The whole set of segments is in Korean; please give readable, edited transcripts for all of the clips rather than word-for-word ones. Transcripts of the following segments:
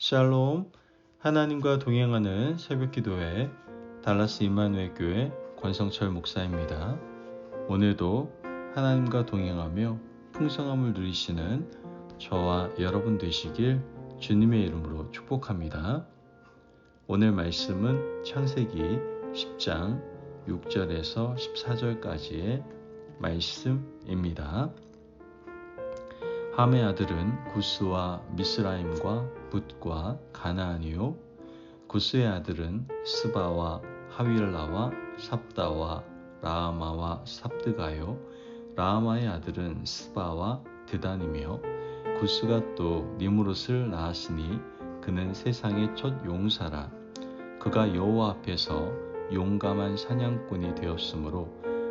샬롬, 하나님과 동행하는 새벽기도회 달라스 임마누엘 교회 권성철 목사입니다. 오늘도 하나님과 동행하며 풍성함을 누리시는 저와 여러분 되시길 주님의 이름으로 축복합니다. 오늘 말씀은 창세기 10장 6절에서 14절까지의 말씀입니다. 함의 아들은 구스와 미스라임과 붓과 가나안이요 구스의 아들은 스바와 하윌라와 삽다와 라아마와 삽드가요 라아마의 아들은 스바와 드단이며 구스가 또 니므롯을 낳았으니 그는 세상의 첫 용사라. 그가 여호와 앞에서 용감한 사냥꾼이 되었으므로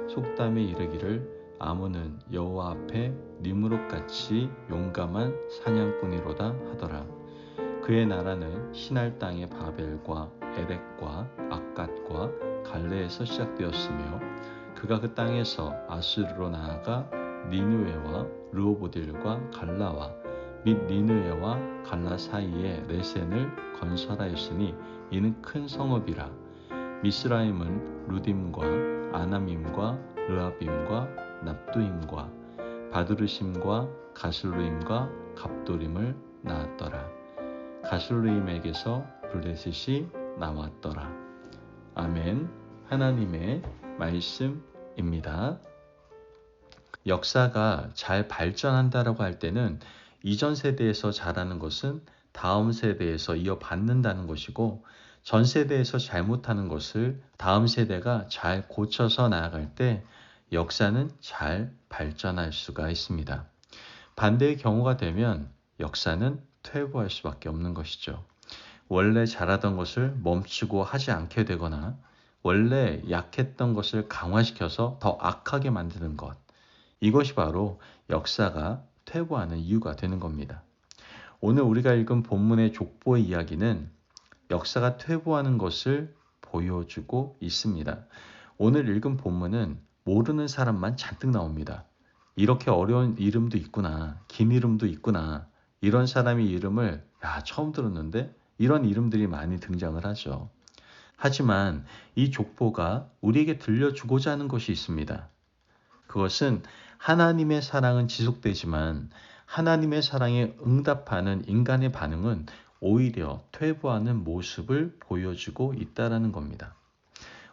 속담에 이르기를 아몬은 여호와 앞에 니므롯같이 용감한 사냥꾼이로다 하더라. 그의 나라는 시날 땅의 바벨과 에렉과 악갓과 갈레에서 시작되었으며 그가 그 땅에서 아수르로 나아가 니느웨와 르호보딜과 갈라와 및 니느웨와 갈라 사이에 레센을 건설하였으니 이는 큰 성읍이라. 미스라임은 루딤과 아나밈과 르아빔과 납두임과 바드르심과 가슬루임과 갑도림을 낳았더라. 가슬루임에게서 블레셋이 나왔더라. 아멘. 하나님의 말씀입니다. 역사가 잘 발전한다라고 할 때는 이전 세대에서 잘하는 것은 다음 세대에서 이어받는다는 것이고 전 세대에서 잘못하는 것을 다음 세대가 잘 고쳐서 나아갈 때 역사는 잘 발전할 수가 있습니다. 반대의 경우가 되면 역사는 퇴보할 수밖에 없는 것이죠. 원래 잘하던 것을 멈추고 하지 않게 되거나 원래 약했던 것을 강화시켜서 더 악하게 만드는 것. 이것이 바로 역사가 퇴보하는 이유가 되는 겁니다. 오늘 우리가 읽은 본문의 족보의 이야기는 역사가 퇴보하는 것을 보여주고 있습니다. 오늘 읽은 본문은 모르는 사람만 잔뜩 나옵니다. 이렇게 어려운 이름도 있구나, 긴 이름도 있구나, 이런 사람의 이름을 처음 들었는데 이런 이름들이 많이 등장을 하죠. 하지만 이 족보가 우리에게 들려주고자 하는 것이 있습니다. 그것은 하나님의 사랑은 지속되지만 하나님의 사랑에 응답하는 인간의 반응은 오히려 퇴보하는 모습을 보여주고 있다는 겁니다.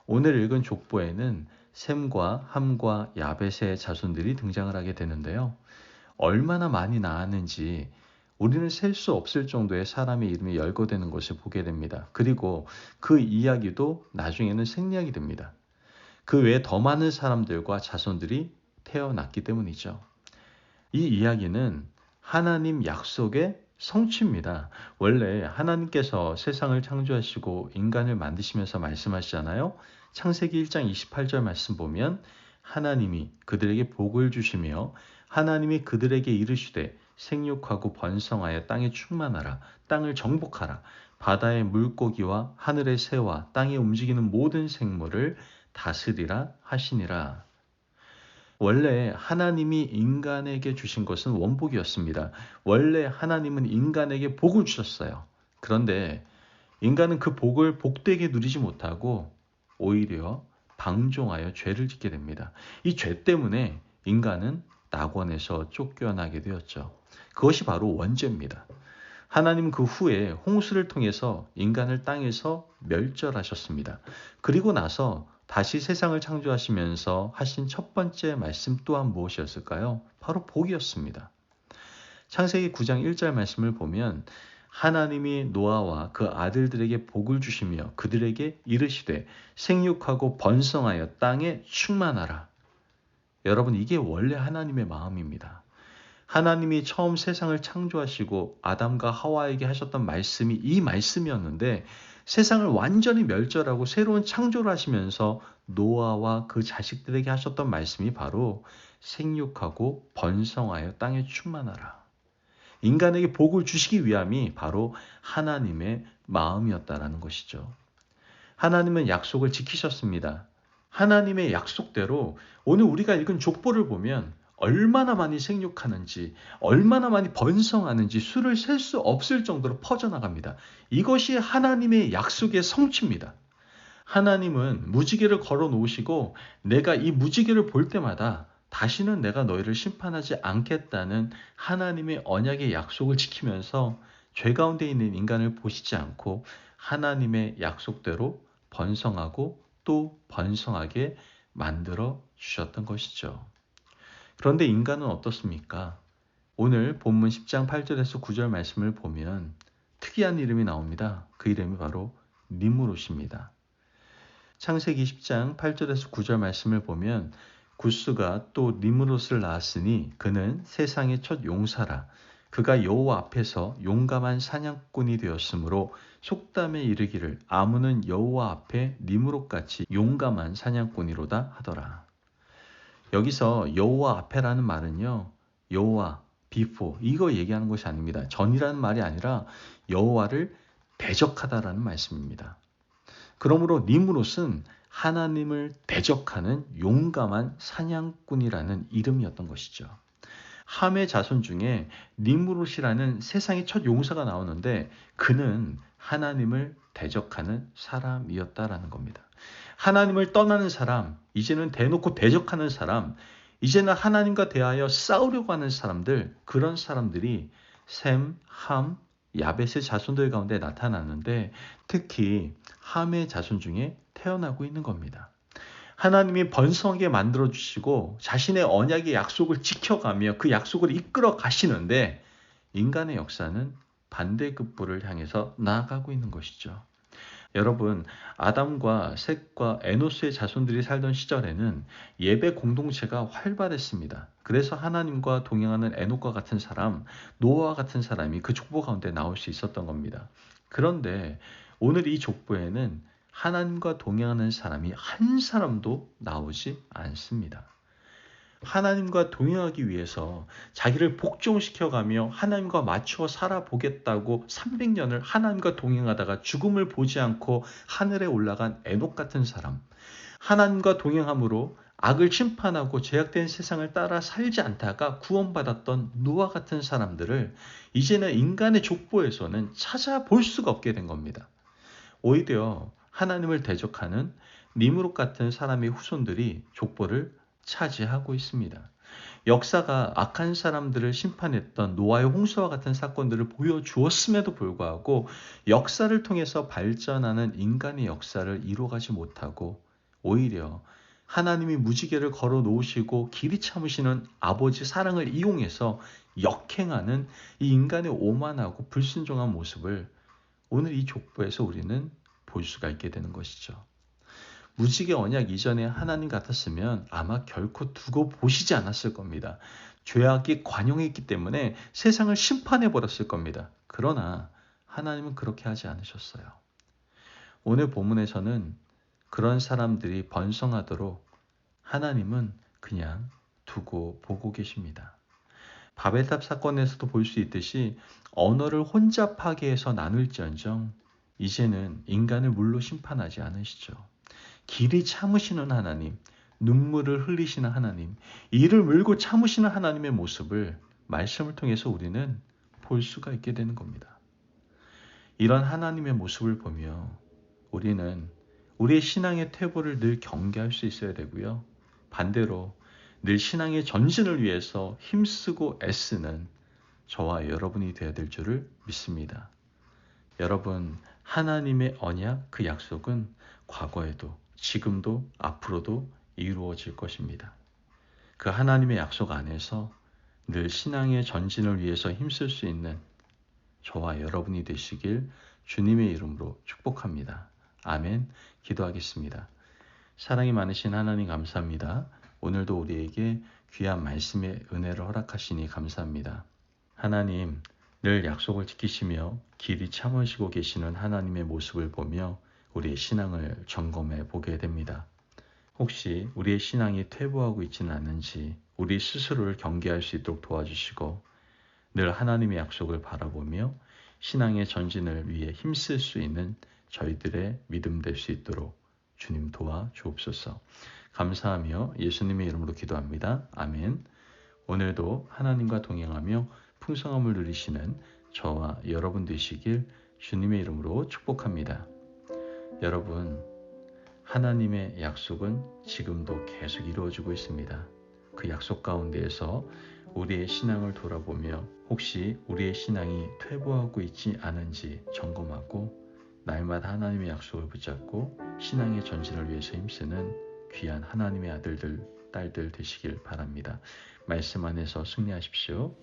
오늘 읽은 족보에는 셈과 함과 야벳의 자손들이 등장을 하게 되는데요. 얼마나 많이 낳았는지 우리는 셀 수 없을 정도의 사람의 이름이 열거되는 것을 보게 됩니다. 그리고 그 이야기도 나중에는 생략이 됩니다. 그 외에 더 많은 사람들과 자손들이 태어났기 때문이죠. 이 이야기는 하나님 약속의 성취입니다. 원래 하나님께서 세상을 창조하시고 인간을 만드시면서 말씀하시잖아요. 창세기 1장 28절 말씀 보면 하나님이 그들에게 복을 주시며 하나님이 그들에게 이르시되 생육하고 번성하여 땅에 충만하라. 땅을 정복하라. 바다의 물고기와 하늘의 새와 땅에 움직이는 모든 생물을 다스리라 하시니라. 원래 하나님이 인간에게 주신 것은 원복이었습니다. 원래 하나님은 인간에게 복을 주셨어요. 그런데 인간은 그 복을 복되게 누리지 못하고 오히려 방종하여 죄를 짓게 됩니다. 이 죄 때문에 인간은 낙원에서 쫓겨나게 되었죠. 그것이 바로 원죄입니다. 하나님은 그 후에 홍수를 통해서 인간을 땅에서 멸절하셨습니다. 그리고 나서 다시 세상을 창조하시면서 하신 첫 번째 말씀 또한 무엇이었을까요? 바로 복이었습니다. 창세기 9장 1절 말씀을 보면 하나님이 노아와 그 아들들에게 복을 주시며 그들에게 이르시되 생육하고 번성하여 땅에 충만하라. 여러분, 이게 원래 하나님의 마음입니다. 하나님이 처음 세상을 창조하시고 아담과 하와에게 하셨던 말씀이 이 말씀이었는데 세상을 완전히 멸절하고 새로운 창조를 하시면서 노아와 그 자식들에게 하셨던 말씀이 바로 생육하고 번성하여 땅에 충만하라. 인간에게 복을 주시기 위함이 바로 하나님의 마음이었다라는 것이죠. 하나님은 약속을 지키셨습니다. 하나님의 약속대로 오늘 우리가 읽은 족보를 보면 얼마나 많이 생육하는지, 얼마나 많이 번성하는지 수를 셀 수 없을 정도로 퍼져나갑니다. 이것이 하나님의 약속의 성취입니다. 하나님은 무지개를 걸어 놓으시고 내가 이 무지개를 볼 때마다 다시는 내가 너희를 심판하지 않겠다는 하나님의 언약의 약속을 지키면서 죄 가운데 있는 인간을 보시지 않고 하나님의 약속대로 번성하고 또 번성하게 만들어 주셨던 것이죠. 그런데 인간은 어떻습니까? 오늘 본문 10장 8절에서 9절 말씀을 보면 특이한 이름이 나옵니다. 그 이름이 바로 니무롯입니다. 창세기 10장 8절에서 9절 말씀을 보면 구스가 또 니므롯을 낳았으니 그는 세상의 첫 용사라. 그가 여호와 앞에서 용감한 사냥꾼이 되었으므로 속담에 이르기를 아무는 여호와 앞에 니므롯같이 용감한 사냥꾼이로다 하더라. 여기서 여호와 앞에라는 말은요. 여호와, before 이거 얘기하는 것이 아닙니다. 전이라는 말이 아니라 여호와를 대적하다라는 말씀입니다. 그러므로 니므롯은 하나님을 대적하는 용감한 사냥꾼이라는 이름이었던 것이죠. 함의 자손 중에 니므롯이라는 세상의 첫 용사가 나오는데 그는 하나님을 대적하는 사람이었다라는 겁니다. 하나님을 떠나는 사람, 이제는 대놓고 대적하는 사람, 이제는 하나님과 대하여 싸우려고 하는 사람들, 그런 사람들이 셈, 함, 야벳의 자손들 가운데 나타났는데 특히 함의 자손 중에 태어나고 있는 겁니다. 하나님이 번성하게 만들어주시고 자신의 언약의 약속을 지켜가며 그 약속을 이끌어 가시는데 인간의 역사는 반대급부를 향해서 나아가고 있는 것이죠. 여러분, 아담과 셋과 에노스의 자손들이 살던 시절에는 예배 공동체가 활발했습니다. 그래서 하나님과 동행하는 에녹과 같은 사람, 노아와 같은 사람이 그 족보 가운데 나올 수 있었던 겁니다. 그런데 오늘 이 족보에는 하나님과 동행하는 사람이 한 사람도 나오지 않습니다. 하나님과 동행하기 위해서 자기를 복종시켜가며 하나님과 맞추어 살아보겠다고 300년을 하나님과 동행하다가 죽음을 보지 않고 하늘에 올라간 에녹 같은 사람, 하나님과 동행함으로 악을 심판하고 죄악된 세상을 따라 살지 않다가 구원받았던 노아 같은 사람들을 이제는 인간의 족보에서는 찾아볼 수가 없게 된 겁니다. 오히려 하나님을 대적하는 니므롯 같은 사람의 후손들이 족보를 차지하고 있습니다. 역사가 악한 사람들을 심판했던 노아의 홍수와 같은 사건들을 보여주었음에도 불구하고 역사를 통해서 발전하는 인간의 역사를 이루어가지 못하고 오히려 하나님이 무지개를 걸어 놓으시고 길이 참으시는 아버지 사랑을 이용해서 역행하는 이 인간의 오만하고 불순종한 모습을 오늘 이 족보에서 우리는 볼 수가 있게 되는 것이죠. 무지개 언약 이전에 하나님 같았으면 아마 결코 두고 보시지 않았을 겁니다. 죄악이 관용했기 때문에 세상을 심판해 버렸을 겁니다. 그러나 하나님은 그렇게 하지 않으셨어요. 오늘 본문에서는 그런 사람들이 번성하도록 하나님은 그냥 두고 보고 계십니다. 바벨탑 사건에서도 볼 수 있듯이 언어를 혼잡하게 해서 나눌지언정 이제는 인간을 물로 심판하지 않으시죠. 길이 참으시는 하나님, 눈물을 흘리시는 하나님, 이를 물고 참으시는 하나님의 모습을 말씀을 통해서 우리는 볼 수가 있게 되는 겁니다. 이런 하나님의 모습을 보며 우리는 우리의 신앙의 퇴보를 늘 경계할 수 있어야 되고요. 반대로 늘 신앙의 전진을 위해서 힘쓰고 애쓰는 저와 여러분이 되어야 될 줄을 믿습니다. 여러분, 하나님의 언약, 그 약속은 과거에도 지금도 앞으로도 이루어질 것입니다. 그 하나님의 약속 안에서 늘 신앙의 전진을 위해서 힘쓸 수 있는 저와 여러분이 되시길 주님의 이름으로 축복합니다. 아멘. 기도하겠습니다. 사랑이 많으신 하나님 감사합니다. 오늘도 우리에게 귀한 말씀의 은혜를 허락하시니 감사합니다. 하나님, 늘 약속을 지키시며 길이 참으시고 계시는 하나님의 모습을 보며 우리의 신앙을 점검해 보게 됩니다. 혹시 우리의 신앙이 퇴보하고 있지는 않은지 우리 스스로를 경계할 수 있도록 도와주시고 늘 하나님의 약속을 바라보며 신앙의 전진을 위해 힘쓸 수 있는 저희들의 믿음 될 수 있도록 주님 도와 주옵소서. 감사하며 예수님의 이름으로 기도합니다. 아멘. 오늘도 하나님과 동행하며 풍성함을 누리시는 저와 여러분 되시길 주님의 이름으로 축복합니다. 여러분, 하나님의 약속은 지금도 계속 이루어지고 있습니다. 그 약속 가운데에서 우리의 신앙을 돌아보며 혹시 우리의 신앙이 퇴보하고 있지 않은지 점검하고 날마다 하나님의 약속을 붙잡고 신앙의 전진을 위해서 힘쓰는 귀한 하나님의 아들들, 딸들 되시길 바랍니다. 말씀 안에서 승리하십시오.